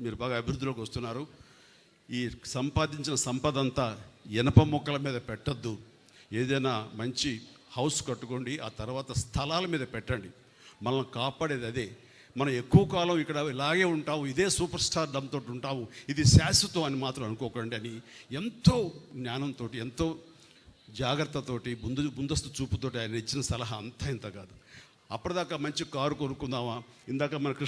మీరు బాగా అభివృద్ధిలోకి వస్తున్నారు. ఈ సంపాదించిన సంపద అంతా ఇనప మొక్కల మీద పెట్టద్దు. ఏదైనా మంచి హౌస్ కట్టుకోండి, ఆ తర్వాత స్థలాల మీద పెట్టండి. మనల్ని కాపాడేది అదే. మనం ఎక్కువ కాలం ఇక్కడ ఇలాగే ఉంటాము, ఇదే సూపర్ స్టార్ డమ్తో ఉంటాము, ఇది శాశ్వతం అని మాత్రం అనుకోకండి అని ఎంతో జ్ఞానంతో, ఎంతో జాగ్రత్తతోటి, ముందస్తు చూపుతోటి ఆయన ఇచ్చిన సలహా అంతా ఇంత కాదు. అప్పటిదాకా మంచి కారు కొనుక్కుందామా, ఇందాక మన